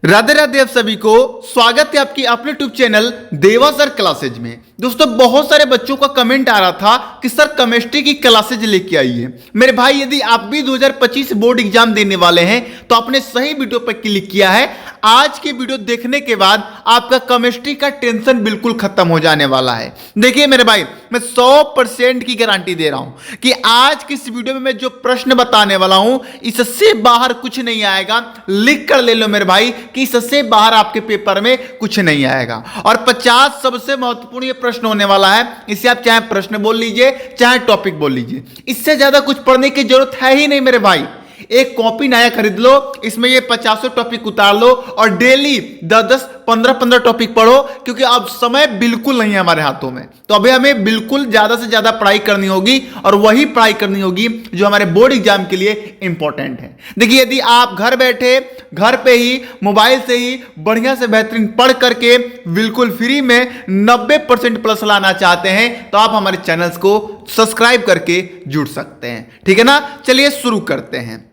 राधे राधे आप सभी को स्वागत है आपकी अपने यूट्यूब चैनल देवा सर क्लासेज में। दोस्तों बहुत सारे बच्चों का कमेंट आ रहा था कि सर केमिस्ट्री की क्लासेज लेके आइए। मेरे भाई यदि आप भी 2025 बोर्ड एग्जाम देने वाले हैं तो आपने सही वीडियो पर क्लिक किया है। आज की वीडियो देखने के बाद आपका केमिस्ट्री का टेंशन बिल्कुल खत्म हो जाने वाला है। देखिए मेरे भाई मैं 100% की गारंटी दे रहा हूं कि आज की इस वीडियो में मैं जो प्रश्न बताने वाला हूं इससे बाहर कुछ नहीं आएगा। लिख कर ले लो मेरे भाई कि इससे बाहर आपके पेपर में कुछ नहीं आएगा। और 50 सबसे महत्वपूर्ण ये प्रश्न होने वाला है। इसे आप चाहे प्रश्न बोल लीजिए चाहे टॉपिक बोल लीजिए, इससे ज्यादा कुछ पढ़ने की जरूरत है ही नहीं मेरे भाई। एक कॉपी नया खरीद लो, इसमें ये 50 टॉपिक उतार लो और डेली 10-10 15-15 टॉपिक पढ़ो, क्योंकि अब समय बिल्कुल नहीं है हमारे हाथों में। तो अभी हमें बिल्कुल ज्यादा से ज्यादा पढ़ाई करनी होगी और वही पढ़ाई करनी होगी जो हमारे बोर्ड एग्जाम के लिए इंपॉर्टेंट है। देखिए यदि आप घर बैठे घर पे ही मोबाइल से ही बढ़िया से बेहतरीन पढ़ करके बिल्कुल फ्री में 90% प्लस लाना चाहते हैं तो आप हमारे चैनल्स को सब्सक्राइब करके जुड़ सकते हैं। ठीक है ना, चलिए शुरू करते हैं।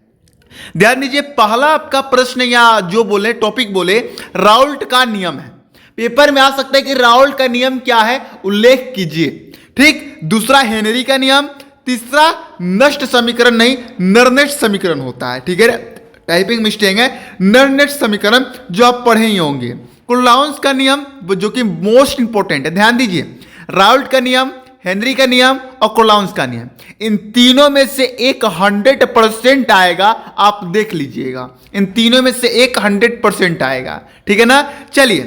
ध्यान दीजिए, पहला आपका प्रश्न या जो बोले टॉपिक बोले राउल्ट का नियम है। पेपर में आ सकता है कि राउल्ट का नियम क्या है, उल्लेख कीजिए। ठीक, दूसरा हेनरी का नियम, तीसरा नष्ट समीकरण नहीं नरनेट समीकरण होता है। ठीक है, टाइपिंग मिस्टेक है, नरनेट समीकरण जो आप पढ़े ही होंगे। कुलाउंस का नियम जो कि मोस्ट इंपॉर्टेंट है, ध्यान दीजिए। राउल्ट का नियम, हेनरी का नियम और कुलाउंस का नियम, इन तीनों में से एक 100% आएगा। आप देख लीजिएगा, इन तीनों में से एक 100% आएगा। ठीक है ना, चलिए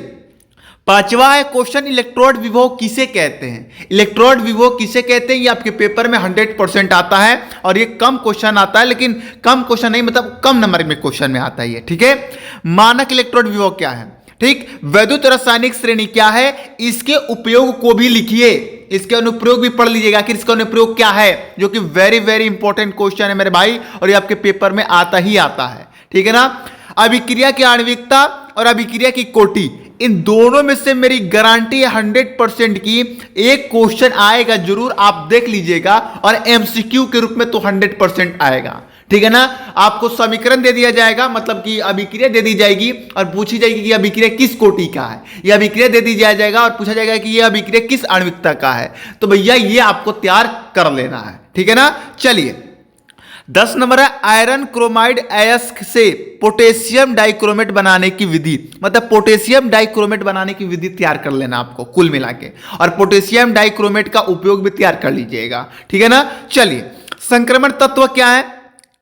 पांचवा है क्वेश्चन, इलेक्ट्रोड विभव किसे कहते हैं। इलेक्ट्रोड विभव किसे कहते हैं, ये आपके पेपर में 100% आता है और ये कम क्वेश्चन आता है, लेकिन कम क्वेश्चन नहीं मतलब कम नंबर में क्वेश्चन में आता है ये। ठीक है, मानक इलेक्ट्रोड विभव क्या है। ठीक, वैद्युत रासायनिक श्रेणी क्या है, इसके उपयोग को भी लिखिए, इसके अनुप्रयोग भी पढ़ लीजिएगा कि इसका अनुप्रयोग क्या है, जो कि वेरी वेरी इंपॉर्टेंट क्वेश्चन है मेरे भाई और ये आपके पेपर में आता ही आता है। ठीक है ना, अभिक्रिया की आणविकता और अभिक्रिया की कोटि, इन दोनों में से मेरी गारंटी है 100% की एक क्वेश्चन आएगा जरूर, आप देख लीजिएगा और एमसीक्यू के रूप में तो 100% आएगा। ठीक है ना, आपको समीकरण दे दिया जाएगा, मतलब कि अभिक्रिया दे दी जाएगी और पूछी जाएगी कि अभिक्रिया किस कोटि का है। यह अभिक्रिया दे दी जाएगा और पूछा जाएगा कि यह अभिक्रिया किस आणविकता का है। तो भैया ये आपको तैयार कर लेना है। ठीक है ना, चलिए 10 नंबर है आयरन क्रोमाइड अयस्क से पोटेशियम डाइक्रोमेट बनाने की विधि, मतलब पोटेशियम डाइक्रोमेट बनाने की विधि तैयार कर लेना आपको कुल मिला के, और पोटेशियम डाइक्रोमेट का उपयोग भी तैयार कर लीजिएगा। ठीक है ना, चलिए संक्रमण तत्व क्या है,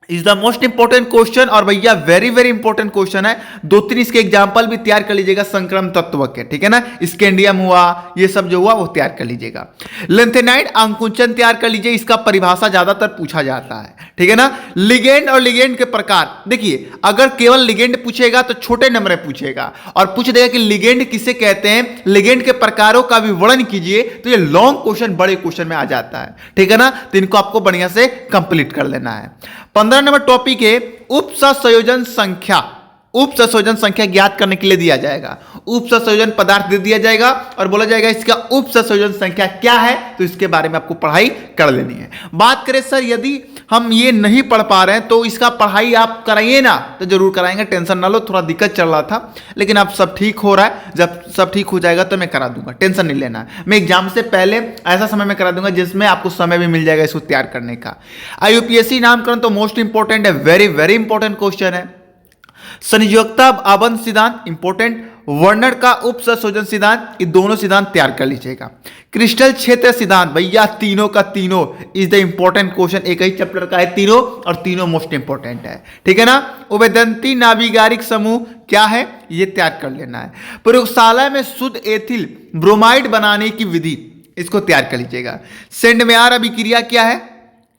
is the most important question और भैया वेरी वेरी इंपॉर्टेंट क्वेश्चन है। 2-3 इसके एग्जांपल भी तैयार कर लीजिएगा संक्रमण तत्व के। ठीक है ना, स्कैंडियम हुआ, ये सब जो हुआ वो तैयार कर लीजिएगा। लेंथेनाइड अंकुचन तैयार कर लीजिए, इसका परिभाषा ज्यादातर पूछा जाता है। ठीक है ना, लिगेंड और लिगेंड के प्रकार, देखिए अगर केवल लिगेंड पूछेगा तो छोटे नंबर में पूछेगा और पूछ देगा कि लिगेंड किसे कहते हैं, लिगेंड के प्रकारों का विवरण कीजिए, तो ये लॉन्ग क्वेश्चन बड़े क्वेश्चन में आ जाता है। ठीक है ना, तो इनको आपको बढ़िया से कंप्लीट कर लेना है। 15 नंबर टॉपिक है उप सहसंयोजन संख्या। उप सहसंयोजन संख्या ज्ञात करने के लिए दिया जाएगा, उप सहसंयोजन पदार्थ दे दिया जाएगा और बोला जाएगा इसका उप सहसंयोजन संख्या क्या है, तो इसके बारे में आपको पढ़ाई कर लेनी है। बात करें सर यदि हम ये नहीं पढ़ पा रहे हैं तो इसका पढ़ाई आप कराइए ना, तो जरूर कराएंगे, टेंशन ना लो। थोड़ा दिक्कत चल रहा था लेकिन अब सब ठीक हो रहा है, जब सब ठीक हो जाएगा तो मैं करा दूंगा, टेंशन नहीं लेना है। मैं एग्जाम से पहले ऐसा समय में करा दूंगा जिसमें आपको समय भी मिल जाएगा इसको तैयार करने का। IUPAC नामकरण तो मोस्ट इंपॉर्टेंट है, वेरी वेरी इंपॉर्टेंट क्वेश्चन है। संयोजकता आबंध सिद्धांत इंपॉर्टेंट, वर्णन का उप सहसंयोजन सिद्धांत, ये दोनों सिद्धांत तैयार कर लीजिएगा। क्रिस्टल क्षेत्र सिद्धांत, भैया तीनों का तीनों इज द इंपॉर्टेंट क्वेश्चन, एक ही चैप्टर का है तीनों और तीनों मोस्ट इंपॉर्टेंट है। ठीक है ना, उभयदंती नाभिगारिक समूह क्या है, ये तैयार कर लेना है। प्रयोगशाला में शुद्ध एथिल ब्रोमाइड बनाने की विधि, इसको तैयार कर लीजिएगा। सेंडमेयर अभिक्रिया क्या है,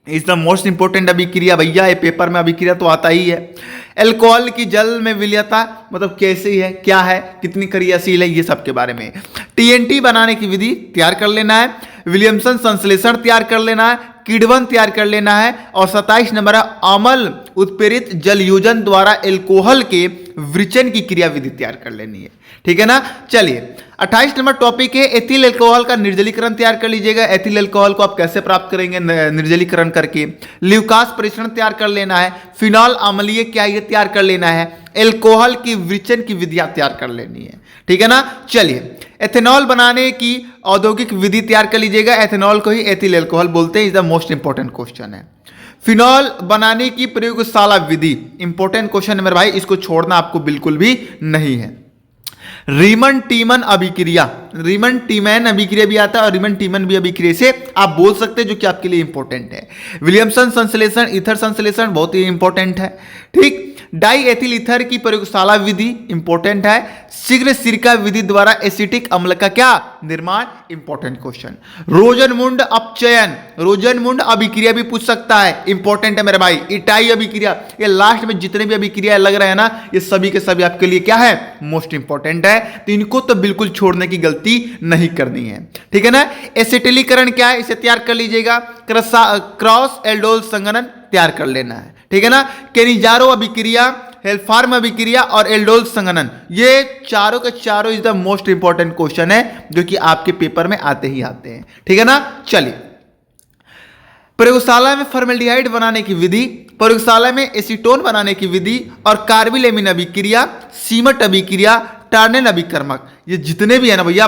इज द मोस्ट इंपॉर्टेंट अभिक्रिया, भैया ये पेपर में अभिक्रिया तो आता ही है। अल्कोहल की जल में विलयता मतलब कैसे है, क्या है, कितनी क्रियाशील है, ये सब के बारे में। TNT बनाने की विधि तैयार कर लेना है। विलियमसन संश्लेषण तैयार कर लेना है। किण्वन तैयार कर लेना है। और 27 नंबर है अम्ल उत्प्रेरित जलयोजन द्वारा अल्कोहल के विचन की क्रिया विधि तैयार कर लेनी है। ठीक है ना। चलिए 28 नंबर टॉपिक है एथिल अल्कोहल का निर्जलीकरण तैयार कर लीजिएगा। एथिल अल्कोहल को आप कैसे प्राप्त करेंगे? निर्जलीकरण करके। ल्यूकास परीक्षण तैयार कर लेना है। फिनॉल अम्लीय क्या ये तैयार कर लेना है। अल्कोहल की विचन की विधियां तैयार कर लेनी है। ठीक है ना। चलिए एथेनॉल बनाने की औद्योगिक विधि तैयार कर लीजिएगा। एथेनॉल को ही एथिल अल्कोहल बोलते हैं। Is the most important question है। फिनॉल बनाने की प्रयोगशाला विधि इंपॉर्टेंट क्वेश्चन है मेरे भाई, इसको छोड़ना आपको बिल्कुल भी नहीं है। रीमन टीमन अभिक्रिया, रीमन टीमैन अभिक्रिया भी आता है और रीमन टीमन भी अभिक्रिया से आप बोल सकते हैं, जो कि आपके लिए इंपॉर्टेंट है। विलियमसन संश्लेषण, ईथर संश्लेषण बहुत ही इंपॉर्टेंट है। ठीक। डाई एथिल ईथर की प्रयोगशाला विधि इंपॉर्टेंट है। शीघ्र सिरका विधि द्वारा एसिटिक अम्ल का क्या निर्माण, इंपॉर्टेंट क्वेश्चन। रोजनमुंड अपचयन, रोजनमुंड अभिक्रिया भी पूछ सकता है, इंपॉर्टेंट है मेरे भाई। इटाई अभिक्रिया, ये लास्ट में जितने भी अभिक्रिया लग रहे हैं ना, ये सभी के सभी आपके लिए क्या है, मोस्ट इंपॉर्टेंट है। तो इनको तो बिल्कुल छोड़ने की गलती नहीं करनी है। ठीक है ना। एसिटिलीकरण क्या है, इसे तैयार कर लीजिएगा। क्रॉस एल्डोल संघनन तैयार कर लेना है। ठीक है ना। केनिजारो अभिक्रिया, हेल्फार्म अभिक्रिया और एल्डोल संघनन, ये चारों के चारों is the most important question है, जो कि आपके पेपर में आते ही आते हैं। ठीक है ना। चलिए प्रयोगशाला में फॉर्मेल्डिहाइड बनाने की विधि, प्रयोगशाला में एसीटोन बनाने की विधि और कार्बिलेमिन अभिक्रिया, सीमट अभिक्रिया, टार्नेन अभिकर्मक, ये जितने भी है ना भैया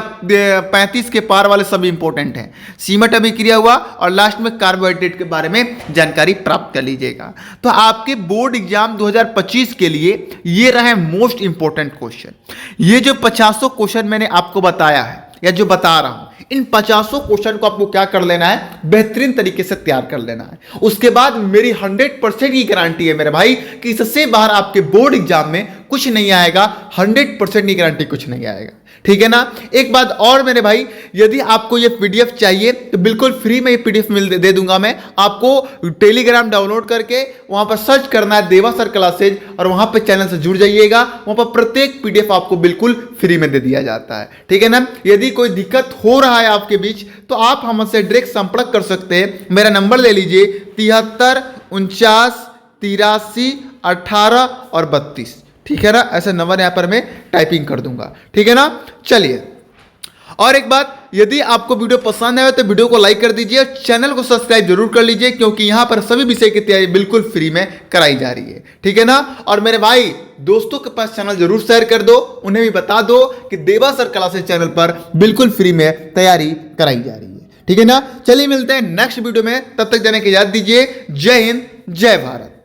35 के पार वाले सभी इंपॉर्टेंट हैं। सीमट अभिक्रिया हुआ और लास्ट में कार्बोहाइड्रेट के बारे में जानकारी प्राप्त कर लीजिएगा। तो आपके बोर्ड एग्जाम 2025 के लिए ये रहे मोस्ट इंपॉर्टेंट क्वेश्चन। ये जो 50 क्वेश्चन मैंने आपको बताया है या जो बता रहा हूं, इन 50 क्वेश्चन को आपको क्या कर लेना है, बेहतरीन तरीके से तैयार कर लेना है। उसके बाद मेरी 100% की गारंटी है मेरे भाई कि इससे बाहर आपके बोर्ड एग्जाम में कुछ नहीं आएगा। 100% की गारंटी, कुछ नहीं आएगा। ठीक है ना। एक बात और मेरे भाई, यदि आपको ये पीडीएफ चाहिए तो बिल्कुल फ्री में ये पीडीएफ दे दूंगा मैं आपको। टेलीग्राम डाउनलोड करके वहां पर सर्च करना है देवा सर क्लासेज और वहां पर चैनल से जुड़ जाइएगा। वहां पर प्रत्येक पीडीएफ आपको बिल्कुल फ्री में दे दिया जाता है। ठीक है ना। यदि कोई दिक्कत हो रहा है आपके बीच तो आप हमसे डायरेक्ट संपर्क कर सकते हैं। मेरा नंबर ले लीजिए 73 49 83 18 और 32। ठीक है ना। ऐसे नंबर यहां पर मैं टाइपिंग कर दूंगा। ठीक है ना। चलिए और एक बात, यदि आपको वीडियो पसंद आए तो वीडियो को लाइक कर दीजिए और चैनल को सब्सक्राइब जरूर कर लीजिए, क्योंकि यहां पर सभी विषय की तैयारी बिल्कुल फ्री में कराई जा रही है। ठीक है ना। और मेरे भाई दोस्तों के पास चैनल जरूर शेयर कर दो, उन्हें भी बता दो कि देवा सर क्लासेस चैनल पर बिल्कुल फ्री में तैयारी कराई जा रही है। ठीक है ना। चलिए मिलते हैं नेक्स्ट वीडियो में, तब तक जाने की इजाजत दीजिए। जय हिंद, जय भारत।